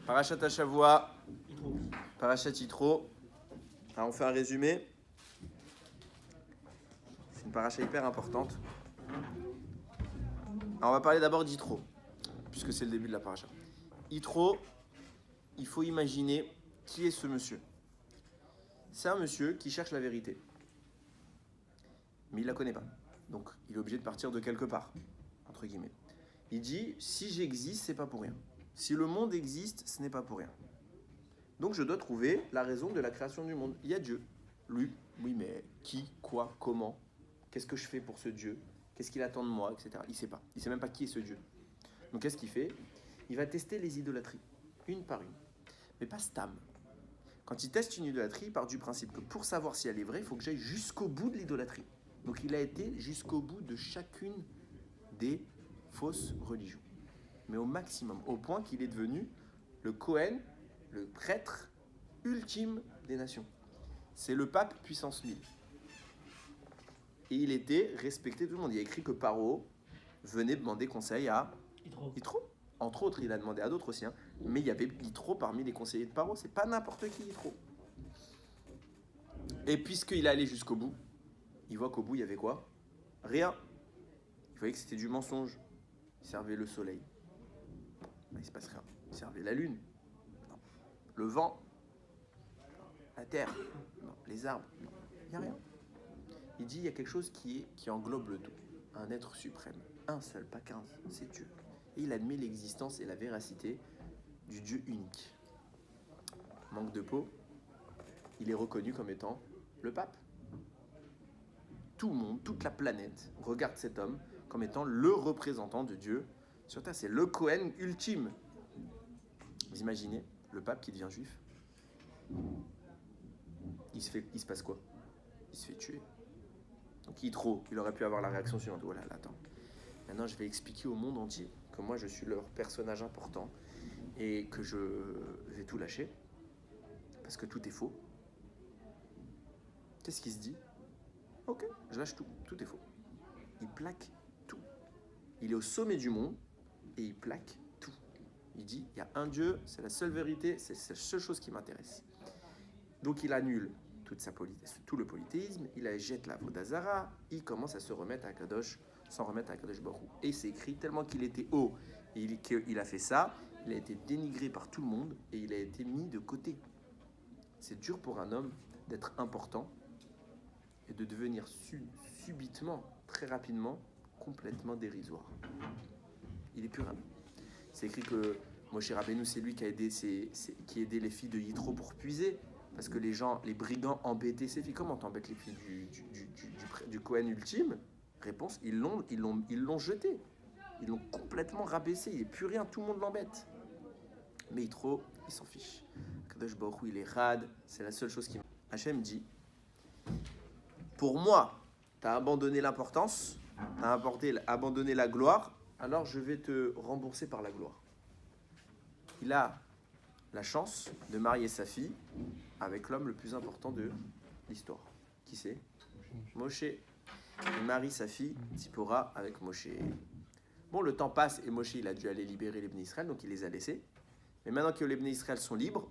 Parashat Hashavua, Parashat Yitro. Alors on fait un résumé. C'est une paracha hyper importante. Alors on va parler d'abord d'Yitro, puisque c'est le début de la paracha. Yitro, il faut imaginer qui est ce monsieur. C'est un monsieur qui cherche la vérité, mais il ne la connaît pas. Donc il est obligé de partir de quelque part, entre guillemets. Il dit, si j'existe, c'est pas pour rien. Si le monde existe, ce n'est pas pour rien. Donc je dois trouver la raison de la création du monde. Il y a Dieu. Lui, oui, mais qui, quoi, comment? Qu'est-ce que je fais pour ce Dieu? Qu'est-ce qu'il attend de moi, etc. Il ne sait pas. Il ne sait même pas qui est ce Dieu. Donc qu'est-ce qu'il fait? Il va tester les idolâtries, une par une. Mais pas stam. Quand il teste une idolâtrie, il part du principe que pour savoir si elle est vraie, il faut que j'aille jusqu'au bout de l'idolâtrie. Donc il a été jusqu'au bout de chacune des fausses religions. Mais au maximum, au point qu'il est devenu le Kohen, le prêtre ultime des nations. C'est le pape puissance 1000. Et il était respecté de tout le monde. Il y a écrit que Paro venait demander conseil à Yitro. Entre autres, il a demandé à d'autres aussi. Mais il y avait Yitro parmi les conseillers de Paro. C'est pas n'importe qui Yitro. Et puisqu'il est allé jusqu'au bout, il voit qu'au bout, il y avait quoi? Rien. Il voyait que c'était du mensonge. Il servait le soleil. Il ne se passe rien. Il servait la lune. Non. Le vent. La terre. Non. Les arbres. Non. Il n'y a rien. Il dit il y a quelque chose qui englobe le tout. Un être suprême. Un seul, pas 15. C'est Dieu. Et il admet l'existence et la véracité du Dieu unique. Manque de peau. Il est reconnu comme étant le pape. Tout le monde, toute la planète regarde cet homme comme étant le représentant de Dieu sur terre. C'est le Kohen ultime. Vous imaginez le pape qui devient juif? Il se passe quoi? Il se fait tuer. Donc Yitro, il aurait pu avoir la réaction suivante. Voilà, attends. Maintenant, je vais expliquer au monde entier que moi, je suis leur personnage important et que je vais tout lâcher parce que tout est faux. Qu'est-ce qu'il se dit? Ok, je lâche tout. Tout est faux. Il plaque tout. Il est au sommet du monde et il plaque tout. Il dit, il y a un Dieu, c'est la seule vérité, c'est la seule chose qui m'intéresse. Donc il annule tout le polythéisme, il jette la Vodazara, il commence à se remettre à Kadosh, s'en remettre à Kadosh Baruch Hu. Et c'est écrit tellement qu'il était haut, qu'il a fait ça, il a été dénigré par tout le monde et il a été mis de côté. C'est dur pour un homme d'être important et de devenir subitement, très rapidement, complètement dérisoire. Il est plus rien. C'est écrit que Moshe Rabbeinu, c'est lui qui a aidé les filles de Yitro pour puiser. Parce que les brigands embêtaient ces filles. Comment t'embêtes les filles du Kohen ultime? Réponse, ils l'ont jeté. Ils l'ont complètement rabaissé. Il n'est plus rien, tout le monde l'embête. Mais Yitro, il s'en fiche. Kadosh Baruch Hu, il est rad. C'est la seule chose qui... Hachem dit, pour moi, tu as abandonné l'importance, tu as abandonné la gloire, alors je vais te rembourser par la gloire. Il a la chance de marier sa fille avec l'homme le plus important de l'histoire. Qui c'est? Moshe. Il marie sa fille, Tzipora, avec Moshe. Bon, le temps passe et Moshe, il a dû aller libérer les Bnei Israël, donc il les a laissés. Mais maintenant que les Bnei Israël sont libres,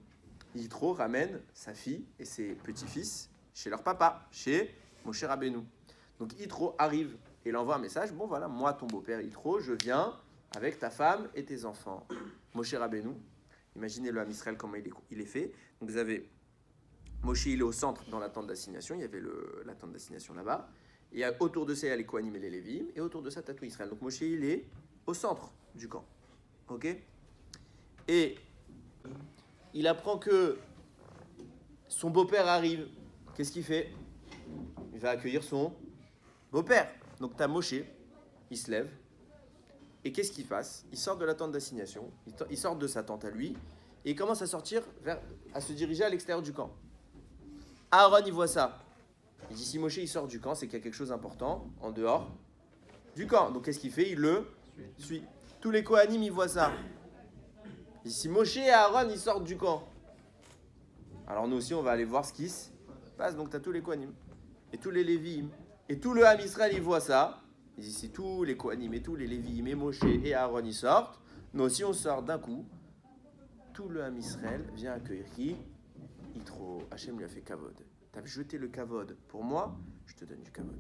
Yitro ramène sa fille et ses petits-fils chez leur papa, chez Moshe Rabbeinu. Donc Yitro arrive et il envoie un message. Bon voilà, moi ton beau-père Yitro, je viens avec ta femme et tes enfants. Moshe Rabbeinu, imaginez le Ham Israël comment il est fait. Donc vous avez Moshe, il est au centre dans la tente d'assignation. Il y avait la tente d'assignation là-bas. Et autour de ça, il y a les Kohanim et les Lévim. Et autour de ça, t'as tout Israël. Donc Moshe, il est au centre du camp. Ok? Et il apprend que son beau-père arrive. Qu'est-ce qu'il fait? Il va accueillir son beau-père. Donc t'as Moshe, il se lève. Et qu'est-ce qu'il passe? Il sort de la tente d'assignation. Il sort de sa tente à lui. Et il commence à sortir, à se diriger à l'extérieur du camp. Aaron, il voit ça. Il dit, si Moshe il sort du camp, c'est qu'il y a quelque chose d'important en dehors du camp. Donc qu'est-ce qu'il fait? Il le suit. Tous les Kohanim, ils voient ça. Il dit, si Moshe et Aaron, ils sortent du camp, alors nous aussi, on va aller voir ce qui se passe. Donc tu as tous les Kohanim et tous les Lévim et tout le Ham Israël, ils voient ça. Il dit, si tous les Kohanim et tous les Lévim et Moshe et Aaron, ils sortent, nous aussi, on sort d'un coup. tout le Ham Israël vient accueillir qui? Yitro. Hachem lui a fait kavod. Tu as jeté le kavod pour moi, je te donne du kavod.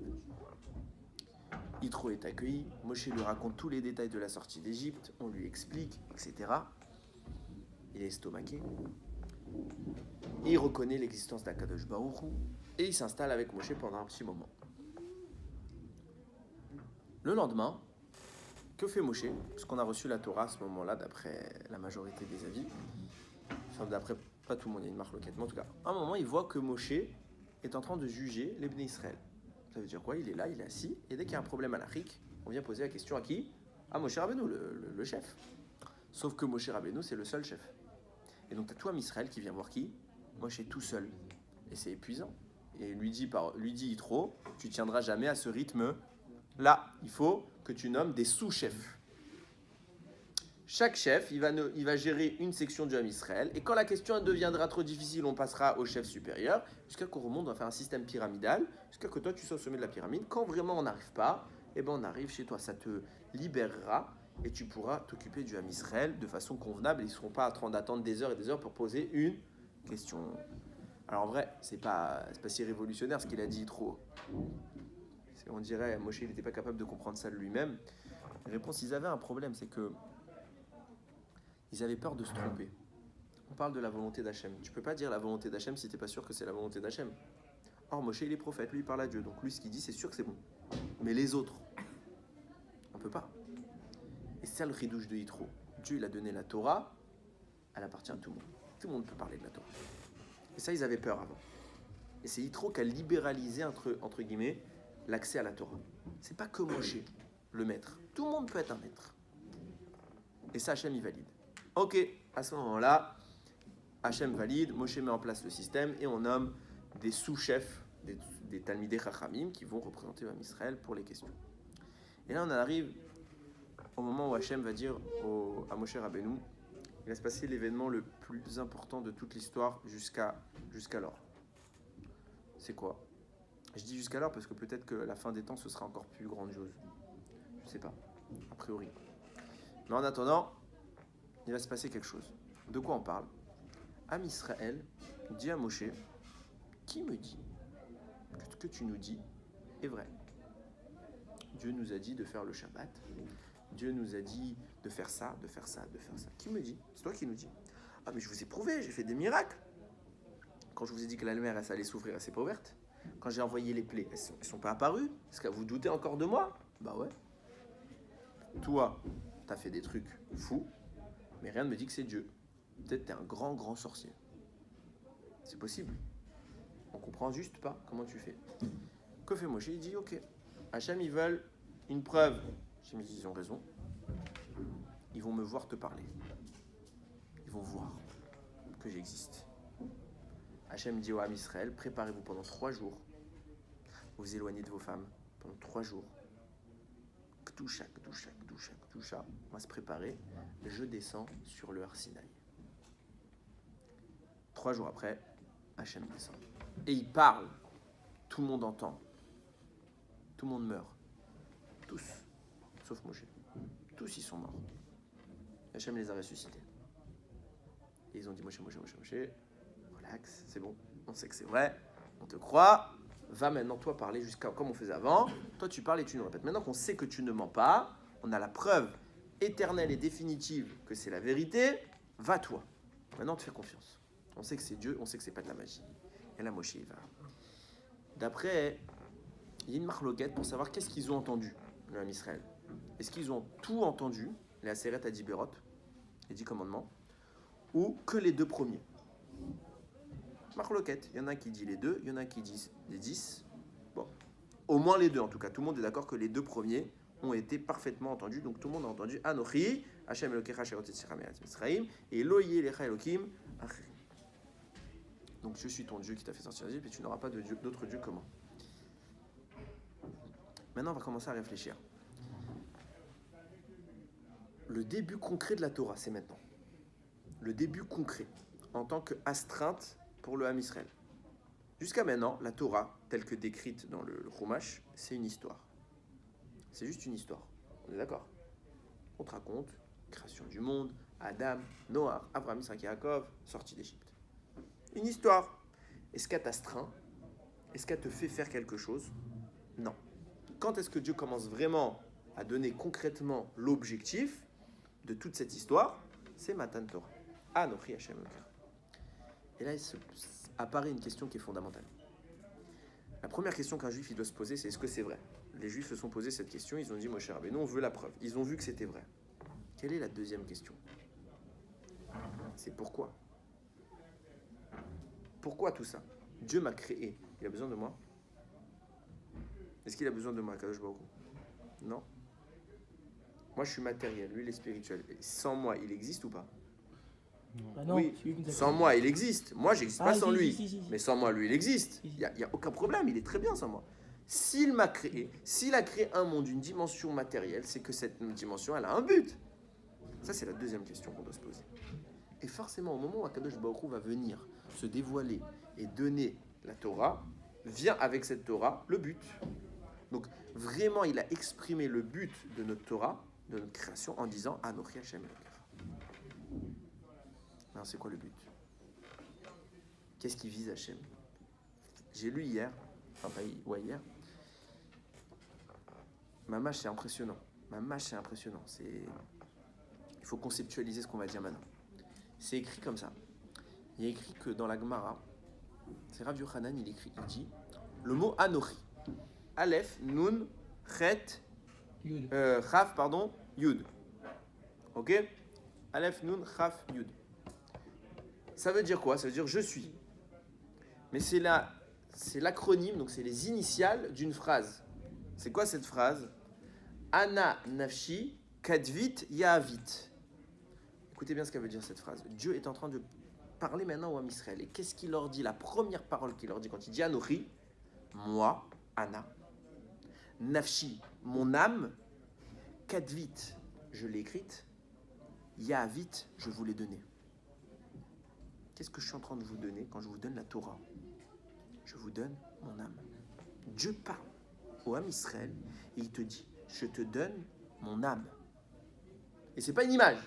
Yitro est accueilli, Moshe lui raconte tous les détails de la sortie d'Égypte, on lui explique, etc. Il est estomaqué. Il reconnaît l'existence d'Akadosh Baruch Hu et il s'installe avec Moshe pendant un petit moment. Le lendemain, que fait Moshe? Parce qu'on a reçu la Torah à ce moment-là, d'après la majorité des avis. Enfin, d'après pas tout le monde, il y a une marque loquette, mais en tout cas, à un moment, il voit que Moshe est en train de juger les Bnei Israël. Ça veut dire quoi? Il est là, il est assis, et dès qu'il y a un problème à l'Afrique, on vient poser la question à qui? À Moshe Rabbeinu, le chef. Sauf que Moshe Rabbeinu, c'est le seul chef. Et donc, tu as tout Israël qui vient voir qui? Moshe tout seul. Et c'est épuisant. Et lui dit Yitro, tu tiendras jamais à ce rythme. Là, il faut que tu nommes des sous-chefs. Chaque chef, il va gérer une section du Ham Israël. Et quand la question deviendra trop difficile, on passera au chef supérieur. Jusqu'à qu'on remonte, on va faire un système pyramidal. Jusqu'à que toi, tu sois au sommet de la pyramide. Quand vraiment on n'arrive pas, eh ben on arrive chez toi. Ça te libérera et tu pourras t'occuper du Ham Israël de façon convenable. Ils ne seront pas en train d'attendre des heures et des heures pour poser une question. Alors en vrai, c'est pas si révolutionnaire ce qu'il a dit trop. On dirait, Moshe, il n'était pas capable de comprendre ça de lui-même. La réponse, ils avaient un problème, c'est que ils avaient peur de se tromper. On parle de la volonté d'Hachem. Tu ne peux pas dire la volonté d'Hachem si tu n'es pas sûr que c'est la volonté d'Hachem. Or, Moshe, il est prophète, lui, il parle à Dieu. Donc lui, ce qu'il dit, c'est sûr que c'est bon. Mais les autres, on ne peut pas. Et c'est ça le ridouche de Yitro. Dieu, il a donné la Torah, elle appartient à tout le monde. Tout le monde peut parler de la Torah. Et ça, ils avaient peur avant. Et c'est Yitro qui a libéralisé, entre guillemets, l'accès à la Torah. C'est pas que Moshe, le maître. Tout le monde peut être un maître. Et ça, Hachem, il valide. Ok, à ce moment-là, Hachem valide, Moshe met en place le système et on nomme des sous-chefs, des Talmidei Chachamim qui vont représenter l'Am Israël pour les questions. Et là, on en arrive au moment où Hachem va dire à Moshe Rabbeinu, il va se passer l'événement le plus important de toute l'histoire jusqu'alors. C'est quoi? Je dis jusqu'alors parce que peut-être que la fin des temps, ce sera encore plus grandiose. Je ne sais pas, a priori. Mais en attendant, il va se passer quelque chose. De quoi on parle? Am Israël dit à Moshe, qui me dit que ce que tu nous dis est vrai? Dieu nous a dit de faire le Shabbat. Dieu nous a dit de faire ça, de faire ça, de faire ça. Qui me dit? C'est toi qui nous dis. Ah mais je vous ai prouvé, j'ai fait des miracles. Quand je vous ai dit que la mer, elle allait s'ouvrir, elle s'est pas ouverte. Quand j'ai envoyé les plaies, elles sont pas apparues. Est-ce que vous doutez encore de moi? Bah ouais. Toi, t'as fait des trucs fous, mais rien ne me dit que c'est Dieu. Peut-être t'es un grand sorcier. C'est possible. On comprend juste pas comment tu fais. Que fait Moshe? Il dit ok. Hachem, ils veulent une preuve. Hachem, ils ont raison. Ils vont me voir te parler. Ils vont voir que j'existe. Hachem dit au Ham Israël, préparez-vous pendant 3 jours. Vous vous éloignez de vos femmes pendant 3 jours. Kdusha. On va se préparer. Je descends sur le Har Sinaï. 3 jours après, Hachem descend. Et il parle. Tout le monde entend. Tout le monde meurt. Tous. Sauf Moshe. Tous, ils sont morts. Hachem les a ressuscités. Et ils ont dit Moshe, relax, c'est bon. On sait que c'est vrai. On te croit. Va maintenant, toi, parler jusqu'à comme on faisait avant. Toi, tu parles et tu nous répètes. Maintenant qu'on sait que tu ne mens pas, on a la preuve éternelle et définitive que c'est la vérité. Va toi. Maintenant, on te fait confiance. On sait que c'est Dieu, on sait que c'est pas de la magie. Et là, Moshe, il va. D'après, il y a une marloquette pour savoir qu'est-ce qu'ils ont entendu, le Ham Israël. Est-ce qu'ils ont tout entendu, les Aseret Adiberot, les 10 commandements, ou que les 2 premiers? Marloquette, il y en a qui dit les 2, il y en a qui disent les 10. Bon, au moins les 2 en tout cas. Tout le monde est d'accord que les 2 premiers ont été parfaitement entendus. Donc tout le monde a entendu Anochi, Hashem Elokecha Asher Hotzei Mitzrayim, et Lo Yeh Lecha Elokim Acherim. Donc je suis ton Dieu qui t'a fait sortir d'Égypte et tu n'auras pas d'autre Dieu que moi. Maintenant, on va commencer à réfléchir. Le début concret de la Torah, c'est maintenant. Le début concret, en tant qu'astreinte pour le Ham Israël. Jusqu'à maintenant, la Torah, telle que décrite dans le Chumash, c'est une histoire. C'est juste une histoire. On est d'accord? On te raconte création du monde, Adam, Noah, Abraham, Isaac, Yaakov, sortis d'Égypte. Une histoire. Est-ce qu'elle t'astreint? Est-ce qu'elle te fait faire quelque chose? Non. Quand est-ce que Dieu commence vraiment à donner concrètement l'objectif de toute cette histoire? C'est Matan Torah. Anochi Hashem Elokecha. Et là, apparaît une question qui est fondamentale. La première question qu'un juif il doit se poser, c'est est-ce que c'est vrai? Les juifs se sont posés cette question, ils ont dit Moshe Rabbeinu, on veut la preuve. Ils ont vu que c'était vrai. Quelle est la deuxième question? C'est pourquoi? Pourquoi tout ça? Dieu m'a créé. Il a besoin de moi? Est-ce qu'il a besoin de moi, Kadosh Baruch Hu? Non. Moi, je suis matériel, lui, il est spirituel. Et sans moi, il existe ou pas? Bah non, oui, sans moi, il existe. Moi, j'existe pas sans lui. Si. Mais sans moi, lui, il existe. Il n'y a aucun problème, il est très bien sans moi. S'il m'a créé, s'il a créé un monde, une dimension matérielle, c'est que cette dimension, elle a un but. Ça, c'est la deuxième question qu'on doit se poser. Et forcément, au moment où Akadosh Baruch Hu va venir se dévoiler et donner la Torah, vient avec cette Torah le but. Donc, vraiment, il a exprimé le but de notre Torah, de notre création, en disant « Anochi Hashem Elokecha ». Alors, c'est quoi le but? Qu'est-ce qui vise Hashem? J'ai lu hier, hier, Mamash, c'est impressionnant. Il faut conceptualiser ce qu'on va dire maintenant. C'est écrit comme ça. Il y a écrit que dans la Gemara, c'est Rav Yochanan, il dit le mot Anochi. Aleph, Nun, Chet, Chaf, Yud. Ok? Aleph, Nun, Chaf, Yud. Ça veut dire quoi? Ça veut dire je suis. Mais c'est l'acronyme, donc c'est les initiales d'une phrase. C'est quoi cette phrase? Ana nafshi kadvit yahavit. Écoutez bien ce qu'elle veut dire cette phrase. Dieu est en train de parler maintenant au Ham Israël. Et qu'est-ce qu'il leur dit? La première parole qu'il leur dit quand il dit Anochi, moi, Ana, nafshi, mon âme, kadvit, je l'ai écrite, yahavit, je vous l'ai donnée. Qu'est-ce que je suis en train de vous donner quand je vous donne la Torah? Je vous donne mon âme. Dieu parle au Ham Israël et il te dit, je te donne mon âme. Et c'est pas une image.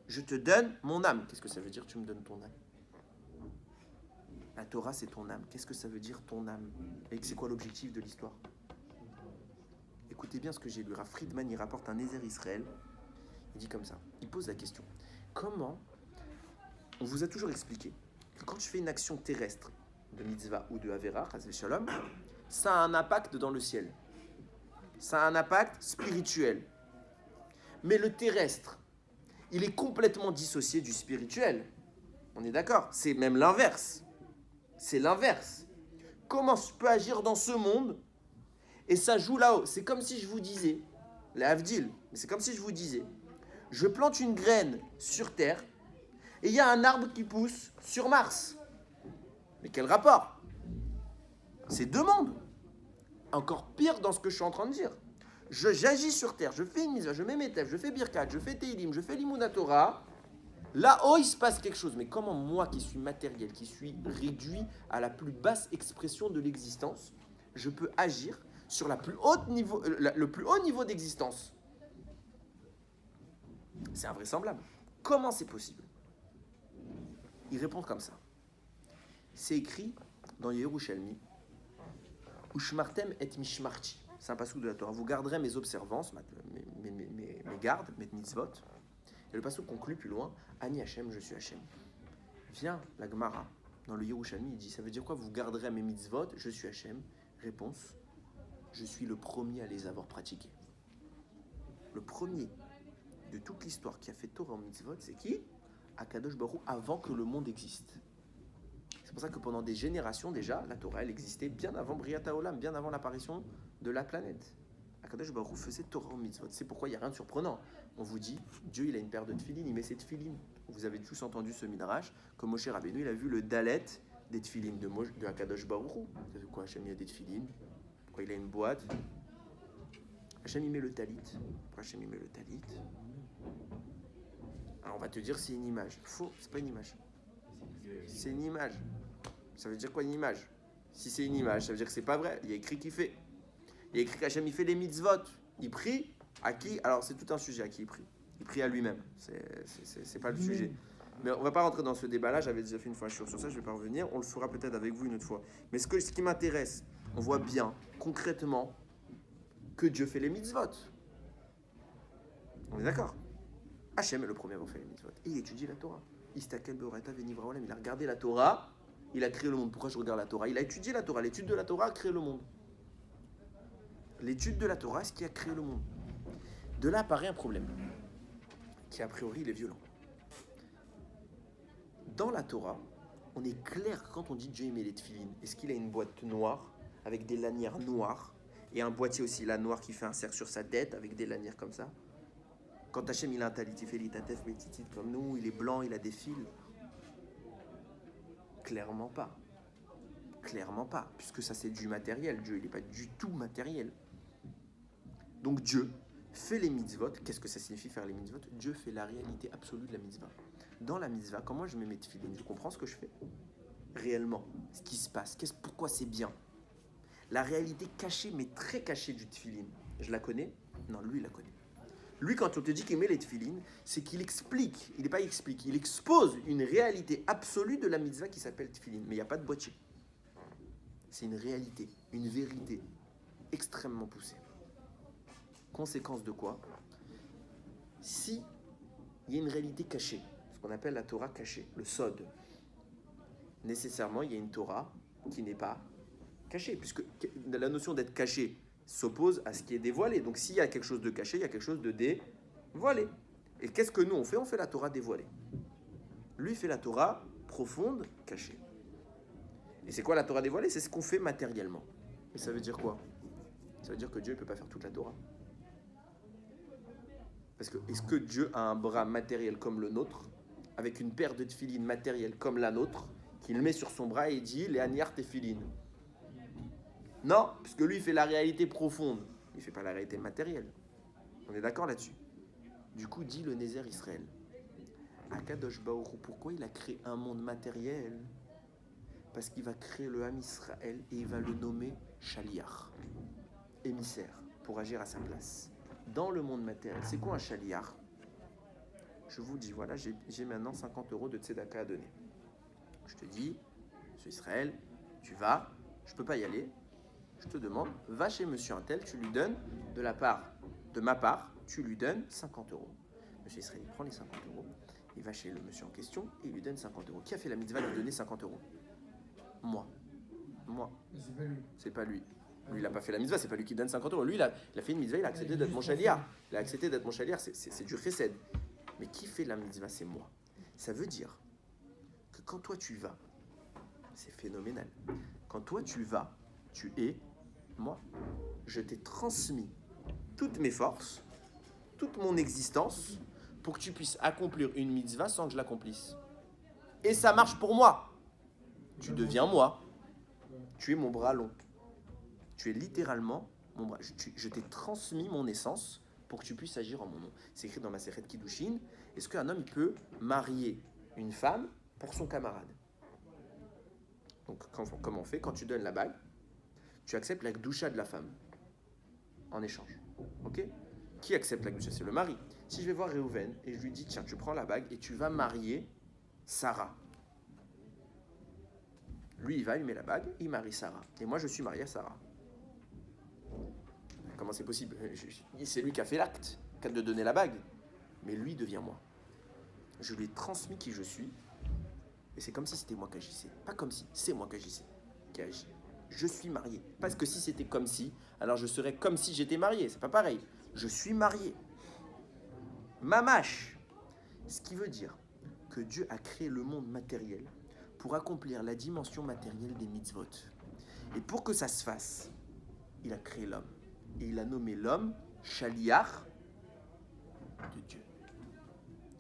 Je te donne mon âme. Qu'est-ce que ça veut dire, tu me donnes ton âme? La Torah, c'est ton âme. Qu'est-ce que ça veut dire, ton âme? Et c'est quoi l'objectif de l'histoire? Écoutez bien ce que j'ai lu. Rav Friedman, il rapporte un Ézer Israël. Il dit comme ça. Il pose la question. Comment on vous a toujours expliqué que quand tu fais une action terrestre, de mitzvah ou de avera, chas v'shalom, ça a un impact dans le ciel. Ça a un impact spirituel. Mais le terrestre, il est complètement dissocié du spirituel. On est d'accord? C'est même l'inverse. C'est l'inverse. Comment je peux agir dans ce monde et ça joue là-haut? C'est comme si je vous disais, les Havdil, mais c'est comme si je vous disais, je plante une graine sur Terre et il y a un arbre qui pousse sur Mars. Mais quel rapport? C'est deux mondes. Encore pire dans ce que je suis en train de dire. J'agis sur Terre, je fais une mise, je mets mes tefs, je fais Birkat, je fais Teilim, je fais l'Imouna Torah. Là-haut, il se passe quelque chose. Mais comment moi, qui suis matériel, qui suis réduit à la plus basse expression de l'existence, je peux agir sur le plus haut niveau d'existence? C'est invraisemblable. Comment c'est possible? Il répond comme ça. C'est écrit dans Yerushalmi, Ushmartem et Mishmarti. C'est un passouk de la Torah. Vous garderez mes observances, mes gardes, mes mitzvot. Et le passouk conclut plus loin, Ani Hashem, je suis Hashem. Vient la Gemara, dans le Yerushalmi, il dit, ça veut dire quoi? Vous garderez mes mitzvot, je suis Hashem. Réponse, je suis le premier à les avoir pratiqués. Le premier de toute l'histoire qui a fait Torah en mitzvot, c'est qui? Akadosh Baruch Hu, avant que le monde existe. C'est pour ça que pendant des générations déjà, la Torah, elle existait bien avant Briat Haolam, bien avant l'apparition de la planète. Akadosh Baruch Hu faisait Torah en mitzvot. C'est pourquoi il n'y a rien de surprenant. On vous dit, Dieu, il a une paire de tefilin, il met ses tefilin. Vous avez tous entendu ce midrash, comme Moshe Rabbeinu, il a vu le dalet des tefilin de Akadosh Baruch Hu. C'est quoi, Hachem, il y a des tefilin? Pourquoi il a une boîte? Hachem, il met le talit. Pourquoi Hachem, il met le talit? Alors, on va te dire, c'est une image. Faux, c'est pas une image. C'est une image. Ça veut dire quoi une image? Si c'est une image, ça veut dire que c'est pas vrai. Il y a écrit qu'il fait. Il y a écrit qu'Hachem, il fait les mitzvot. Il prie à qui? Alors, c'est tout un sujet à qui il prie. prie à lui-même. C'est pas le sujet. Mais on va pas rentrer dans ce débat-là. J'avais déjà fait une fois sur ça, je vais pas revenir. On le fera peut-être avec vous une autre fois. Mais ce qui m'intéresse, on voit bien, concrètement, que Dieu fait les mitzvot. On est d'accord? Hachem est le premier à avoir fait les mitzvot. Et il étudie la Torah. Istakel Beorata Venivra Olam. Il a regardé la Torah, il a créé le monde. Pourquoi je regarde la Torah? Il a étudié la Torah. L'étude de la Torah a créé le monde. L'étude de la Torah, c'est ce qui a créé le monde. De là apparaît un problème, qui a priori il est violent. Dans la Torah, on est clair que quand on dit Dieu met les tefilines, est-ce qu'il a une boîte noire avec des lanières noires et un boîtier aussi là noir qui fait un cercle sur sa tête avec des lanières comme ça? Quand Hachem il a un talitifé, tatef, métitit comme nous, il est blanc, il a des fils? Clairement pas. Clairement pas, puisque ça c'est du matériel. Dieu il n'est pas du tout matériel. Donc Dieu fait les mitzvot. Qu'est-ce que ça signifie faire les mitzvot? Dieu fait la réalité absolue de la mitzvah. Dans la mitzvah, quand moi je mets mes tefilines, je comprends ce que je fais réellement, ce qui se passe, pourquoi c'est bien. La réalité cachée, mais très cachée du tefilin, je la connais? Non, lui il la connaît. Lui, quand on te dit qu'il met les tefilines, c'est qu'il explique, il n'est pas explique, il expose une réalité absolue de la mitzvah qui s'appelle tefilin. Mais il n'y a pas de boîtier. C'est une réalité, une vérité extrêmement poussée. Conséquence de quoi? Si il y a une réalité cachée, ce qu'on appelle la Torah cachée, le Sod, nécessairement il y a une Torah qui n'est pas cachée, puisque la notion d'être caché s'oppose à ce qui est dévoilé. Donc s'il y a quelque chose de caché, il y a quelque chose de dévoilé. Et qu'est-ce que nous on fait? On fait la Torah dévoilée. Lui fait la Torah profonde, cachée. Et c'est quoi la Torah dévoilée? C'est ce qu'on fait matériellement. Et ça veut dire quoi? Ça veut dire que Dieu ne peut pas faire toute la Torah. Parce que est-ce que Dieu a un bras matériel comme le nôtre, avec une paire de tefilines matérielles comme la nôtre, qu'il met sur son bras et dit les aniar tefilines? Non, puisque lui il fait la réalité profonde, il ne fait pas la réalité matérielle. On est d'accord là-dessus? Du coup, dit le Nézer Israël, Akadosh Baruch Hu, pourquoi il a créé un monde matériel? Parce qu'il va créer le Ham Israël et il va le nommer Shaliach, émissaire, pour agir à sa place. Dans le monde matériel, c'est quoi un Shaliach? Je vous dis, voilà, j'ai maintenant 50 € de tzedaka à donner. Je te dis, monsieur Israël, tu vas, je ne peux pas y aller, je te demande, va chez monsieur Untel, tu lui donnes de ma part, tu lui donnes 50 €. Monsieur Israël, il prend les 50 €, il va chez le monsieur en question et il lui donne 50 €. Qui a fait la mitzvah de lui donner 50 €? Moi. C'est pas lui. C'est pas lui. Lui, il n'a pas fait la mitzvah, c'est pas lui qui donne 50 €. Lui, il a fait une mitzvah, il a accepté d'être mon chaliar. Il a accepté d'être mon chaliar, c'est du chesed. Mais qui fait la mitzvah, c'est moi. Ça veut dire que quand toi tu vas, c'est phénoménal. Quand toi tu vas, tu es moi. Je t'ai transmis toutes mes forces, toute mon existence, pour que tu puisses accomplir une mitzvah sans que je l'accomplisse. Et ça marche pour moi. Tu deviens moi. Tu es mon bras long. Tu es littéralement mon bras. Je t'ai transmis mon essence pour que tu puisses agir en mon nom. C'est écrit dans ma Masechet Kiddushin. Est-ce qu'un homme il peut marier une femme pour son camarade? Donc, comment on fait? Quand tu donnes la bague, tu acceptes la gdoucha de la femme en échange. Ok? Qui accepte la gdoucha? C'est le mari. Si je vais voir Réhouven et je lui dis, tiens, tu prends la bague et tu vas marier Sarah. Lui, il va, il met la bague, il marie Sarah. Et moi, je suis marié à Sarah. Comment c'est possible? C'est lui qui a fait l'acte, qui a de donner la bague. Mais lui devient moi. Je lui ai transmis qui je suis. Et c'est comme si c'était moi qui agissais. Pas comme si, c'est moi qui agissais, qui agit. Je suis marié. Parce que si c'était comme si, alors je serais comme si j'étais marié. C'est pas pareil. Je suis marié. Mamash. Ce qui veut dire que Dieu a créé le monde matériel pour accomplir la dimension matérielle des mitzvot. Et pour que ça se fasse, il a créé l'homme. Et il a nommé l'homme Shaliach de Dieu.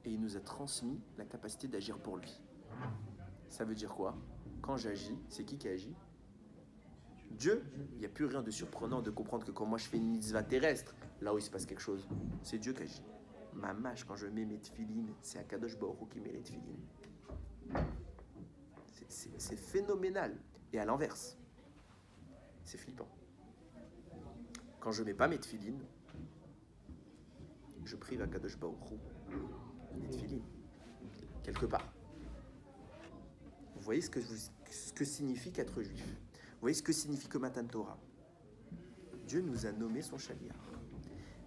Et il nous a transmis la capacité d'agir pour lui. Ça veut dire quoi? Quand j'agis, c'est qui agit? Dieu. Il n'y a plus rien de surprenant de comprendre que quand moi je fais une mitzvah terrestre, là où il se passe quelque chose, c'est Dieu qui agit. Mamash, quand je mets mes tefilines, c'est Akadosh Baruch Hu qui met les tefilines. C'est phénoménal. Et à l'inverse, c'est flippant. Quand je ne mets pas mes tefilines, je prie Akadosh Baruch Hu Les tefilines. Quelque part. Vous voyez ce que signifie qu'être juif. Vous voyez ce que signifie que Matan Torah. Dieu nous a nommé son chaliar.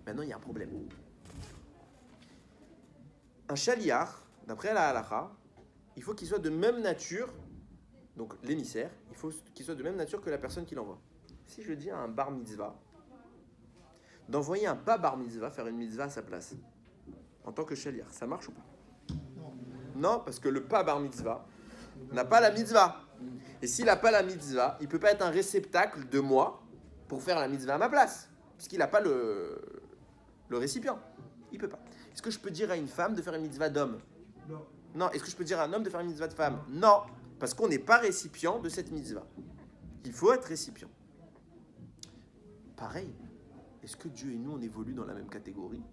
Maintenant, il y a un problème. Un chaliar, d'après la halakha, il faut qu'il soit de même nature, donc l'émissaire, il faut qu'il soit de même nature que la personne qui l'envoie. Si je dis à un bar mitzvah, d'envoyer un pas bar mitzvah, faire une mitzvah à sa place, en tant que chaliar, ça marche ou pas? Non, parce que le pas bar mitzvah n'a pas la mitzvah. Et s'il n'a pas la mitzvah, il ne peut pas être un réceptacle de moi pour faire la mitzvah à ma place, puisqu'il n'a pas le récipient. Il ne peut pas. Est-ce que je peux dire à une femme de faire une mitzvah d'homme? Non. Non. Est-ce que je peux dire à un homme de faire une mitzvah de femme? Non. Parce qu'on n'est pas récipient de cette mitzvah. Il faut être récipient. Pareil. Est-ce que Dieu et nous, on évolue dans la même catégorie?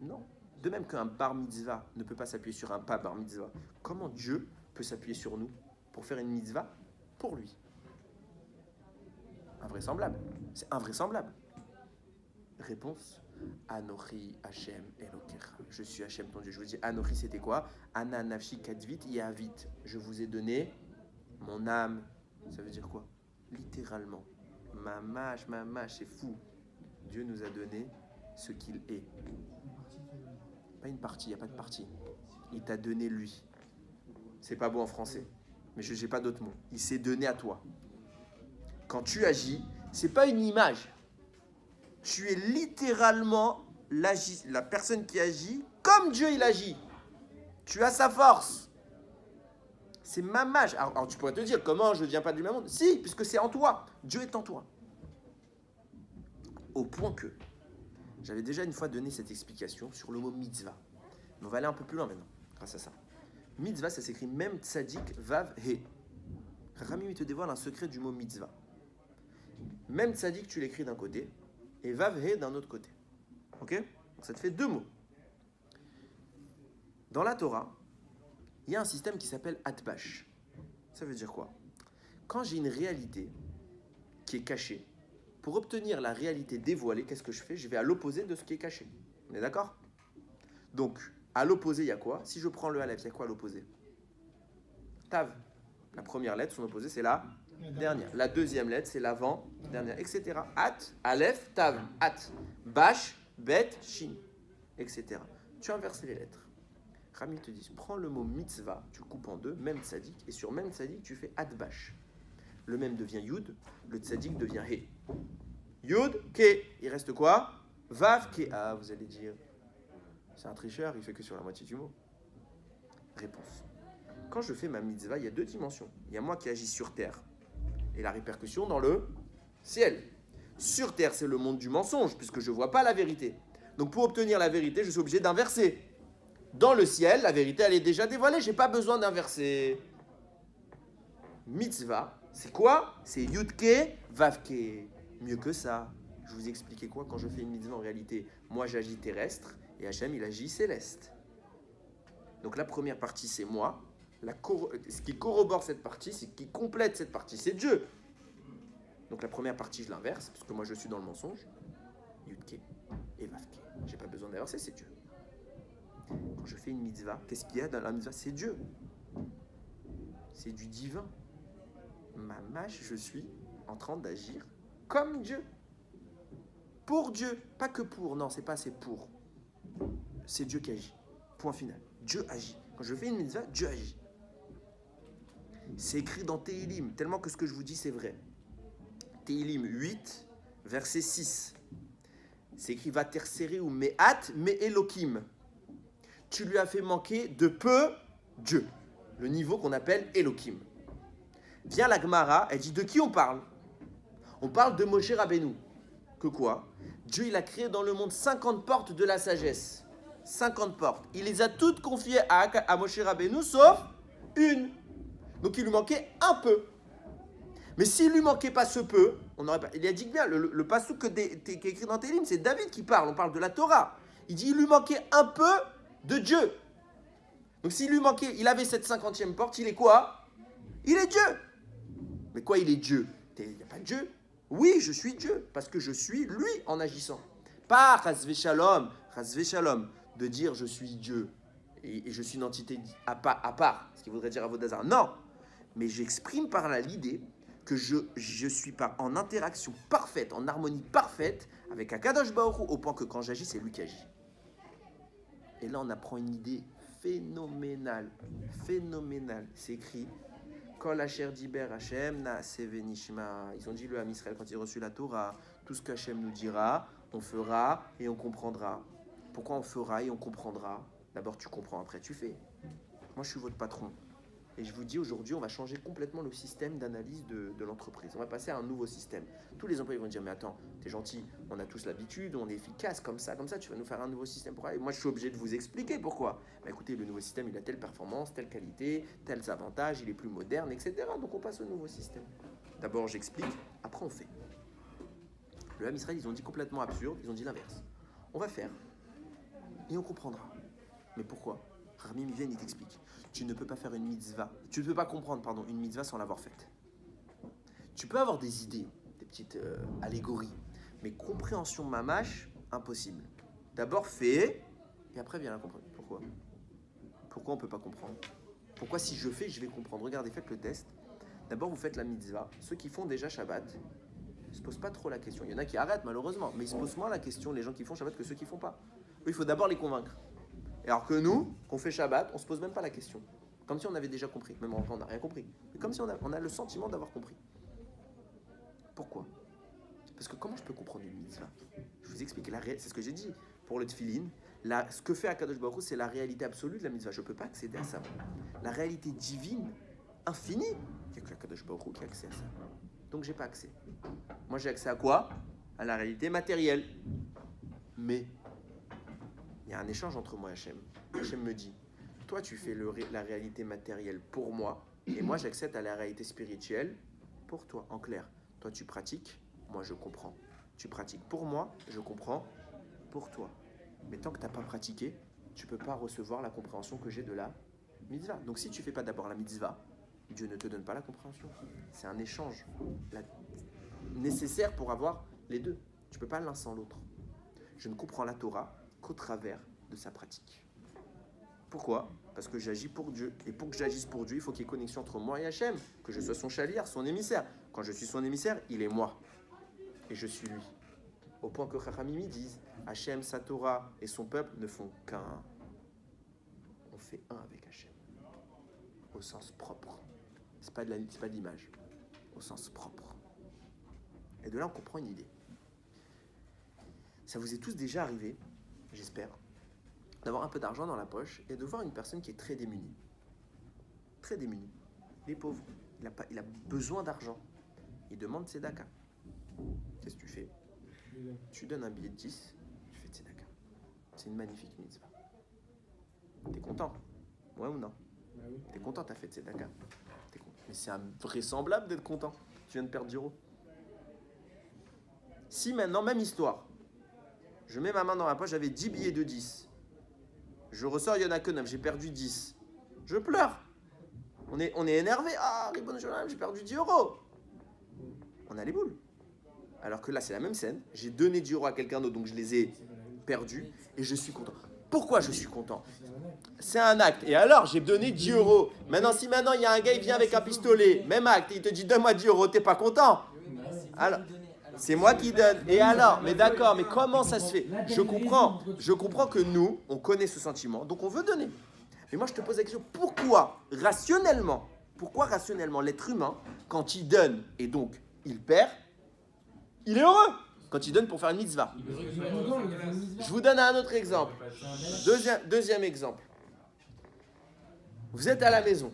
Non. De même qu'un bar mitzvah ne peut pas s'appuyer sur un pas bar mitzvah, comment Dieu peut s'appuyer sur nous pour faire une mitzvah pour lui? Invraisemblable. C'est invraisemblable. Réponse: Anochi Hashem Elokecha. Je suis Hashem ton Dieu. Je vous dis, Anochi c'était quoi? Ana nafshi kadvit yavit. Je vous ai donné mon âme. Ça veut dire quoi? Littéralement. Mamash, c'est fou. Dieu nous a donné ce qu'il est. Pas une partie, il n'y a pas de partie. Il t'a donné lui. C'est pas beau en français, mais je n'ai pas d'autres mots. Il s'est donné à toi. Quand tu agis, c'est pas une image. Tu es littéralement la personne qui agit comme Dieu il agit. Tu as sa force. C'est mamash. Alors tu pourrais te dire, comment je ne viens pas du même monde? Si, puisque c'est en toi. Dieu est en toi. Au point que, j'avais déjà une fois donné cette explication sur le mot mitzvah. Mais on va aller un peu plus loin maintenant, grâce à ça. Mitzvah, ça s'écrit Mem Tzadik Vav He. Rami, il te dévoile un secret du mot mitzvah. Mem Tzadik, tu l'écris d'un côté, et Vav He d'un autre côté. Ok? Donc ça te fait deux mots. Dans la Torah, il y a un système qui s'appelle Atbash. Ça veut dire quoi? Quand j'ai une réalité qui est cachée, pour obtenir la réalité dévoilée, qu'est-ce que je fais? Je vais à l'opposé de ce qui est caché. On est d'accord? Donc, à l'opposé, il y a quoi? Si je prends le Aleph, il y a quoi à l'opposé? Tav. La première lettre, son opposé, c'est la dernière. La deuxième lettre, c'est l'avant-dernière, etc. At, Aleph, Tav. At. Bash, Bet, Shin, etc. Tu inverses les lettres. Rami te dit, prends le mot mitzvah, tu coupes en deux, même tzadik, et sur même tzadik, tu fais Atbash. Le même devient Yud, le tzadik devient He. Yud, Ke. Il reste quoi? Vav, Ke. Ah, vous allez dire, c'est un tricheur, il fait que sur la moitié du mot. Réponse. Quand je fais ma mitzvah, il y a deux dimensions. Il y a moi qui agis sur terre et la répercussion dans le ciel. Sur terre, c'est le monde du mensonge, puisque je ne vois pas la vérité. Donc pour obtenir la vérité, je suis obligé d'inverser. Dans le ciel, la vérité, elle est déjà dévoilée, je n'ai pas besoin d'inverser. Mitzvah, c'est quoi? C'est Yudke, Vavke. Mieux que ça. Je vous ai expliqué quoi quand je fais une mitzvah en réalité? Moi, j'agis terrestre et Hachem, il agit céleste. Donc la première partie, c'est moi. Ce qui corrobore cette partie, ce qui complète cette partie, c'est Dieu. Donc la première partie, je l'inverse, parce que moi, je suis dans le mensonge. Yudke et Vavke. Je n'ai pas besoin d'inverser, c'est Dieu. Quand je fais une mitzvah, qu'est-ce qu'il y a dans la mitzvah? C'est Dieu. C'est du divin. Mamash, je suis en train d'agir comme Dieu. Pour Dieu. Pas que pour. Non, c'est pas assez pour. C'est Dieu qui agit. Point final. Dieu agit. Quand je fais une mitzvah, Dieu agit. C'est écrit dans Tehilim, tellement que ce que je vous dis, c'est vrai. Tehilim 8, verset 6. C'est écrit Vatersere ou Me'at Me Elokim. Tu lui as fait manquer de peu Dieu. Le niveau qu'on appelle Elokim. Vient la Gemara, elle dit de qui on parle? On parle de Moshe Rabbeinu. Que quoi? Dieu, il a créé dans le monde 50 portes de la sagesse. 50 portes. Il les a toutes confiées à Moshe Rabbeinu, sauf une. Donc il lui manquait un peu. Mais s'il lui manquait pas ce peu, on n'aurait pas. Il a dit que bien, le passouk qui est écrit dans Télim, c'est David qui parle. On parle de la Torah. Il dit il lui manquait un peu de Dieu. Donc s'il lui manquait, il avait cette 50e porte, il est quoi? Il est Dieu. Mais quoi, il est Dieu? Il n'y a pas de Dieu. Oui, je suis Dieu, parce que je suis lui en agissant. Pas Chazvé Shalom, de dire je suis Dieu et je suis une entité à part, ce qui voudrait dire Avodazar. Non, mais j'exprime par là l'idée que je suis pas en interaction parfaite, en harmonie parfaite avec Akadosh Baruch Hu, au point que quand j'agis, c'est lui qui agit. Et là, on apprend une idée phénoménale. Phénoménale. C'est écrit Kol Asher Diber Hashem Naaseh Venishma. Ils ont dit le Ham Israël quand ils ont reçu la Torah. Tout ce qu'Hachem nous dira, on fera et on comprendra. Pourquoi on fera et on comprendra? D'abord, tu comprends, après, tu fais. Moi, je suis votre patron. Et je vous dis, aujourd'hui, on va changer complètement le système d'analyse de l'entreprise. On va passer à un nouveau système. Tous les employés vont dire, mais attends, t'es gentil, on a tous l'habitude, on est efficace, comme ça, tu vas nous faire un nouveau système. Pourquoi? Et moi, je suis obligé de vous expliquer pourquoi. Bah, écoutez, le nouveau système, il a telle performance, telle qualité, tels avantages, il est plus moderne, etc. Donc, on passe au nouveau système. D'abord, j'explique, après, on fait. Le Ham Israël, ils ont dit complètement absurde, ils ont dit l'inverse. On va faire, et on comprendra. Mais pourquoi? Rami Miven, il t'explique. Tu ne peux pas faire une mitzvah. Tu ne peux pas comprendre, une mitzvah sans l'avoir faite. Tu peux avoir des idées, des petites allégories, mais compréhension mamache, impossible. D'abord fais, et après viens la comprendre. Pourquoi? Pourquoi on ne peut pas comprendre? Pourquoi si je fais, je vais comprendre? Regardez, faites le test. D'abord, vous faites la mitzvah. Ceux qui font déjà Shabbat ne se posent pas trop la question. Il y en a qui arrêtent, malheureusement, mais ils se posent moins la question, les gens qui font Shabbat, que ceux qui ne font pas. Eux, il faut d'abord les convaincre. Et alors que nous, qu'on fait Shabbat, on ne se pose même pas la question. Comme si on avait déjà compris. Même en vrai, on n'a rien compris. Mais comme si on a le sentiment d'avoir compris. Pourquoi? Parce que comment je peux comprendre une mitzvah? Je vous explique. C'est ce que j'ai dit. Pour le tefillin, ce que fait Akadosh Baruch Hu, c'est la réalité absolue de la mitzvah. Je ne peux pas accéder à ça. La réalité divine, infinie, il n'y a que Akadosh Baruch Hu qui a accès à ça. Donc, je n'ai pas accès. Moi, j'ai accès à quoi? À la réalité matérielle. Mais il y a un échange entre moi et Hachem. Hachem me dit, toi tu fais la réalité matérielle pour moi, et moi j'accède à la réalité spirituelle pour toi. En clair, toi tu pratiques, moi je comprends. Tu pratiques pour moi, je comprends pour toi. Mais tant que tu n'as pas pratiqué, tu ne peux pas recevoir la compréhension que j'ai de la mitzvah. Donc si tu ne fais pas d'abord la mitzvah, Dieu ne te donne pas la compréhension. C'est un échange nécessaire pour avoir les deux. Tu ne peux pas l'un sans l'autre. Je ne comprends la Torah qu'au travers de sa pratique. Pourquoi? Parce que j'agis pour Dieu. Et pour que j'agisse pour Dieu, il faut qu'il y ait connexion entre moi et Hachem, que je sois son chaliar, son émissaire. Quand je suis son émissaire, il est moi. Et je suis lui. Au point que Chachamim disent, Hachem, sa Torah et son peuple ne font qu'un. On fait un avec Hachem. Au sens propre. C'est pas de l'image. Au sens propre. Et de là, on comprend une idée. Ça vous est tous déjà arrivé, j'espère, d'avoir un peu d'argent dans la poche et de voir une personne qui est très démunie. Très démunie. Il est pauvre. Il a besoin d'argent. Il demande tzedaka. Qu'est-ce que tu fais? Tu donnes un billet de 10, tu fais tzedaka. C'est une magnifique mitzvah. T'es content? Ouais ou non? T'es content, t'as fait tzedaka. T'es content. Mais c'est invraisemblable d'être content. Tu viens de perdre 10 euros. Si maintenant, même histoire, je mets ma main dans la poche, j'avais 10 billets de 10. Je ressors, il n'y en a que 9, j'ai perdu 10. Je pleure. On est énervé. Ah, Ribbon Journal, j'ai perdu 10 euros. On a les boules. Alors que là, c'est la même scène. J'ai donné 10 euros à quelqu'un d'autre, donc je les ai perdus. Et je suis content. Pourquoi je suis content? C'est un acte. Et alors, j'ai donné 10 euros. Maintenant, si maintenant, il y a un gars, il vient avec un pistolet, même acte, il te dit, donne-moi 10 euros, t'es pas content? Alors, c'est moi qui donne. Et alors? Mais d'accord, mais comment ça se fait? Je comprends que nous, on connaît ce sentiment, donc on veut donner. Mais moi, je te pose la question, pourquoi rationnellement l'être humain, quand il donne et donc il perd, il est heureux quand il donne pour faire une mitzvah? Je vous donne un autre exemple. Deuxième exemple. Vous êtes à la maison.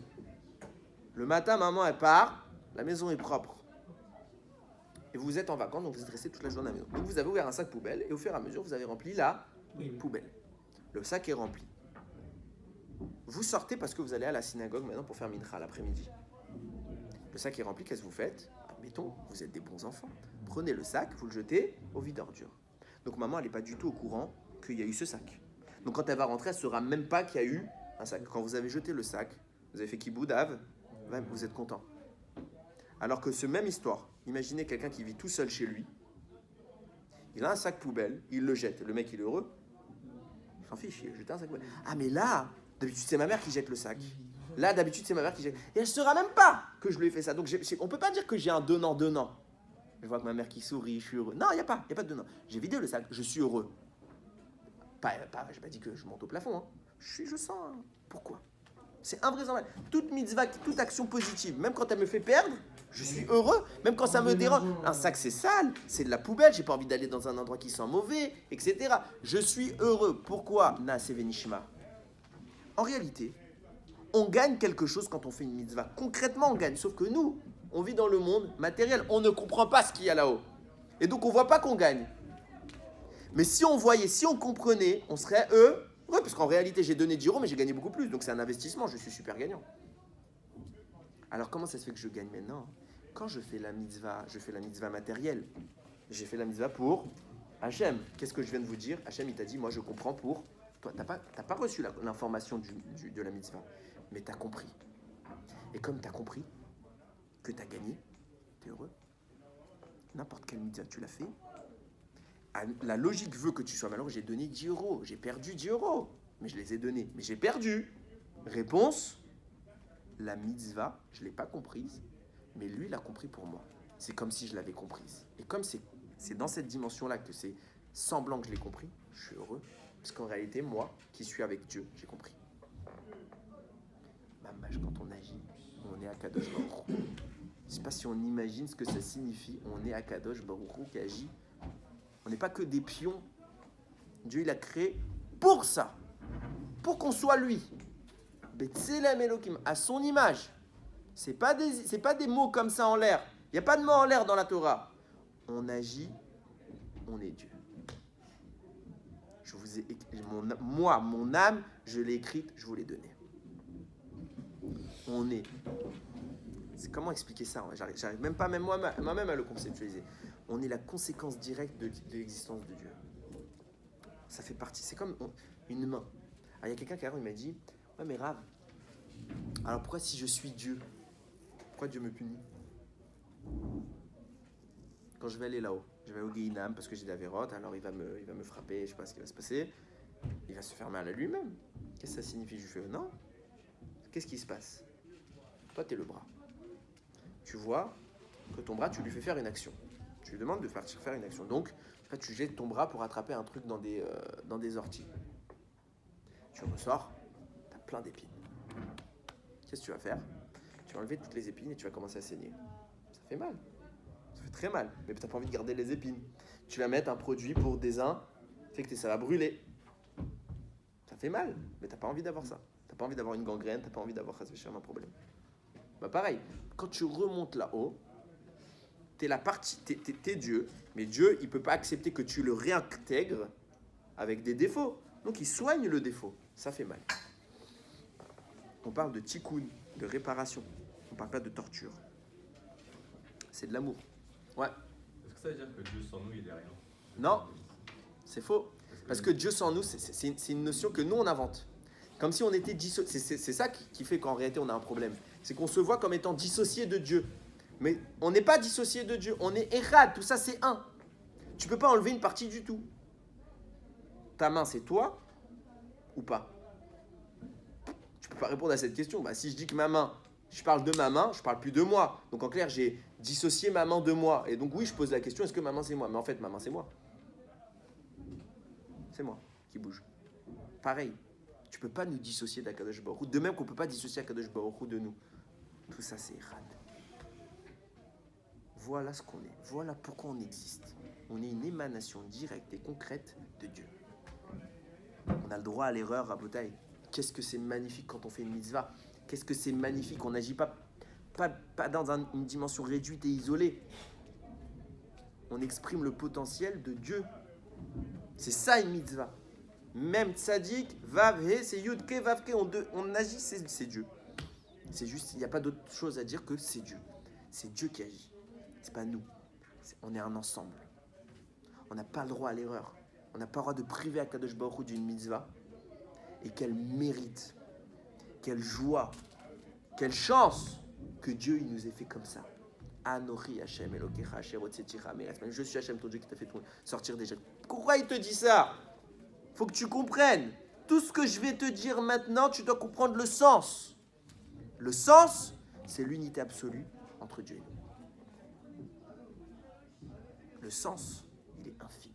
Le matin, maman, elle part. La maison est propre. Et vous êtes en vacances, donc vous êtes resté toute la journée à la maison. Donc vous avez ouvert un sac poubelle et au fur et à mesure, vous avez rempli la poubelle. Le sac est rempli. Vous sortez parce que vous allez à la synagogue maintenant pour faire mincha l'après-midi. Le sac est rempli, qu'est-ce que vous faites? Admettons, vous êtes des bons enfants. Prenez le sac, vous le jetez au vide-ordures. Donc maman, elle n'est pas du tout au courant qu'il y a eu ce sac. Donc quand elle va rentrer, elle ne saura même pas qu'il y a eu un sac. Quand vous avez jeté le sac, vous avez fait kiboudav, vous êtes content. Alors que ce même histoire, imaginez quelqu'un qui vit tout seul chez lui, il a un sac poubelle, il le jette, le mec il est heureux. Je m'en fiche, jeter un sac poubelle. Ah, mais là, d'habitude, c'est ma mère qui jette le sac. Là, d'habitude, c'est ma mère qui jette. Et elle ne saura même pas que je lui ai fait ça. Donc, on ne peut pas dire que j'ai un donnant-donnant. Je vois que ma mère qui sourit, je suis heureux. Non, il n'y a pas de donnant. J'ai vidé le sac, je suis heureux. Je n'ai pas dit que je monte au plafond. Hein. Je sens. Hein. Pourquoi? C'est invraisemblable. Toute mitzvah, toute action positive, même quand elle me fait perdre, je suis heureux. Même quand ça me dérange. Un sac, c'est sale, c'est de la poubelle, j'ai pas envie d'aller dans un endroit qui sent mauvais, etc. Je suis heureux. Pourquoi? Na Sevenishma. En réalité, on gagne quelque chose quand on fait une mitzvah. Concrètement, on gagne. Sauf que nous, on vit dans le monde matériel. On ne comprend pas ce qu'il y a là-haut. Et donc, on ne voit pas qu'on gagne. Mais si on voyait, si on comprenait, on serait heureux. Parce qu'en réalité, j'ai donné 10 euros, mais j'ai gagné beaucoup plus. Donc, c'est un investissement. Je suis super gagnant. Alors, comment ça se fait que je gagne maintenant? Quand je fais la mitzvah matérielle. J'ai fait la mitzvah pour Hachem. Qu'est-ce que je viens de vous dire? Hachem, il t'a dit, moi, je comprends pour toi. Tu n'as pas reçu l'information de la mitzvah. Mais tu as compris. Et comme tu as compris que tu as gagné, tu es heureux. N'importe quelle mitzvah tu l'as fait. La logique veut que tu sois malheureux. J'ai donné 10 euros. J'ai perdu 10 euros. Mais je les ai donnés. Mais j'ai perdu. Réponse, la mitzvah, je ne l'ai pas comprise. Mais lui, il a compris pour moi. C'est comme si je l'avais comprise. Et comme c'est dans cette dimension-là que c'est semblant que je l'ai compris, je suis heureux. Parce qu'en réalité, moi, qui suis avec Dieu, j'ai compris. Quand on agit, on est à Kadosh Baruch Hu. Je ne sais pas si on imagine ce que ça signifie. On est à Kadosh Baruch Hu qui agit. On n'est pas que des pions. Dieu, il a créé pour ça. Pour qu'on soit lui. Betzelem Elokim, à son image. C'est pas des mots comme ça en l'air. Il n'y a pas de mots en l'air dans la Torah. On agit, on est Dieu. Je vous ai mon âme, je l'ai écrite, je vous l'ai donnée. On est. C'est comment expliquer ça? J'arrive même pas, moi-même à le conceptualiser. On est la conséquence directe de l'existence de Dieu. Ça fait partie. C'est comme une main. Il y a quelqu'un qui il m'a dit, ouais mais Rav, alors pourquoi si je suis Dieu, pourquoi Dieu me punit? Quand je vais aller là-haut, je vais au Guéhinam parce que j'ai des avérotes, alors il va me frapper, je sais pas ce qui va se passer. Il va se faire mal à lui-même. Qu'est-ce que ça signifie? Je lui fais non. Qu'est-ce qui se passe? Toi, tu es le bras. Tu vois que ton bras, tu lui fais faire une action. Tu lui demandes de partir faire une action. Donc, tu jettes ton bras pour attraper un truc dans des orties. Tu ressors, tu as plein d'épines. Qu'est-ce que tu vas faire? Tu vas enlever toutes les épines et tu vas commencer à saigner. Ça fait mal. Ça fait très mal. Mais tu n'as pas envie de garder les épines. Tu vas mettre un produit pour fait que ça va brûler. Ça fait mal, mais tu n'as pas envie d'avoir ça. Tu n'as pas envie d'avoir une gangrène, tu n'as pas envie d'avoir un problème. Bah pareil, quand tu remontes là-haut, t'es Dieu, mais Dieu, il peut pas accepter que tu le réintègres avec des défauts. Donc il soigne le défaut. Ça fait mal. On parle de tikkun, de réparation. On parle pas de torture. C'est de l'amour. Ouais. Est-ce que ça veut dire que Dieu sans nous, il est rien? Non, c'est faux. Parce que Dieu sans nous, c'est une notion que nous, on invente. Comme si on était dissocié. C'est ça qui fait qu'en réalité, on a un problème. C'est qu'on se voit comme étant dissocié de Dieu. Mais on n'est pas dissocié de Dieu. On est Echad. Tout ça, c'est un. Tu ne peux pas enlever une partie du tout. Ta main, c'est toi ou pas? Tu ne peux pas répondre à cette question. Si je dis que ma main, je parle de ma main, je ne parle plus de moi. Donc en clair, j'ai dissocié ma main de moi. Et donc oui, je pose la question, est-ce que ma main, c'est moi? Mais en fait, ma main, c'est moi. C'est moi qui bouge. Pareil. Tu ne peux pas nous dissocier d'Akadosh Baruch Hu. De même qu'on ne peut pas dissocier Akadosh Baruch Hu de nous. Tout ça, c'est Echad. Voilà ce qu'on est. Voilà pourquoi on existe. On est une émanation directe et concrète de Dieu. On a le droit à l'erreur, Rabotai. Qu'est-ce que c'est magnifique quand on fait une mitzvah. Qu'est-ce que c'est magnifique. On n'agit pas dans une dimension réduite et isolée. On exprime le potentiel de Dieu. C'est ça une mitzvah. Même tzaddik, vav, he, c'est yud, ke, vav, ke. On agit, c'est Dieu. C'est juste, il n'y a pas d'autre chose à dire que c'est Dieu. C'est Dieu qui agit. C'est pas nous. On est un ensemble. On n'a pas le droit à l'erreur. On n'a pas le droit de priver Akadosh Baruch Hu d'une mitzvah. Et quel mérite, quelle joie, quelle chance que Dieu il nous ait fait comme ça. Anori Hashem Elokecha Asher Hotzeticha Me'eretz. Je suis Hashem, ton Dieu qui t'a fait sortir d'Égypte. Pourquoi il te dit ça? Faut que tu comprennes. Tout ce que je vais te dire maintenant, tu dois comprendre le sens. Le sens, c'est l'unité absolue entre Dieu et nous. Le sens, il est infini.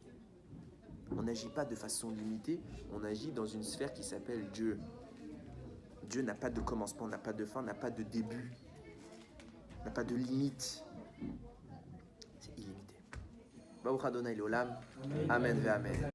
On n'agit pas de façon limitée, on agit dans une sphère qui s'appelle Dieu. Dieu n'a pas de commencement, n'a pas de fin, n'a pas de début, n'a pas de limite. C'est illimité. Baruch Adonai l'olam. Amen ve amen.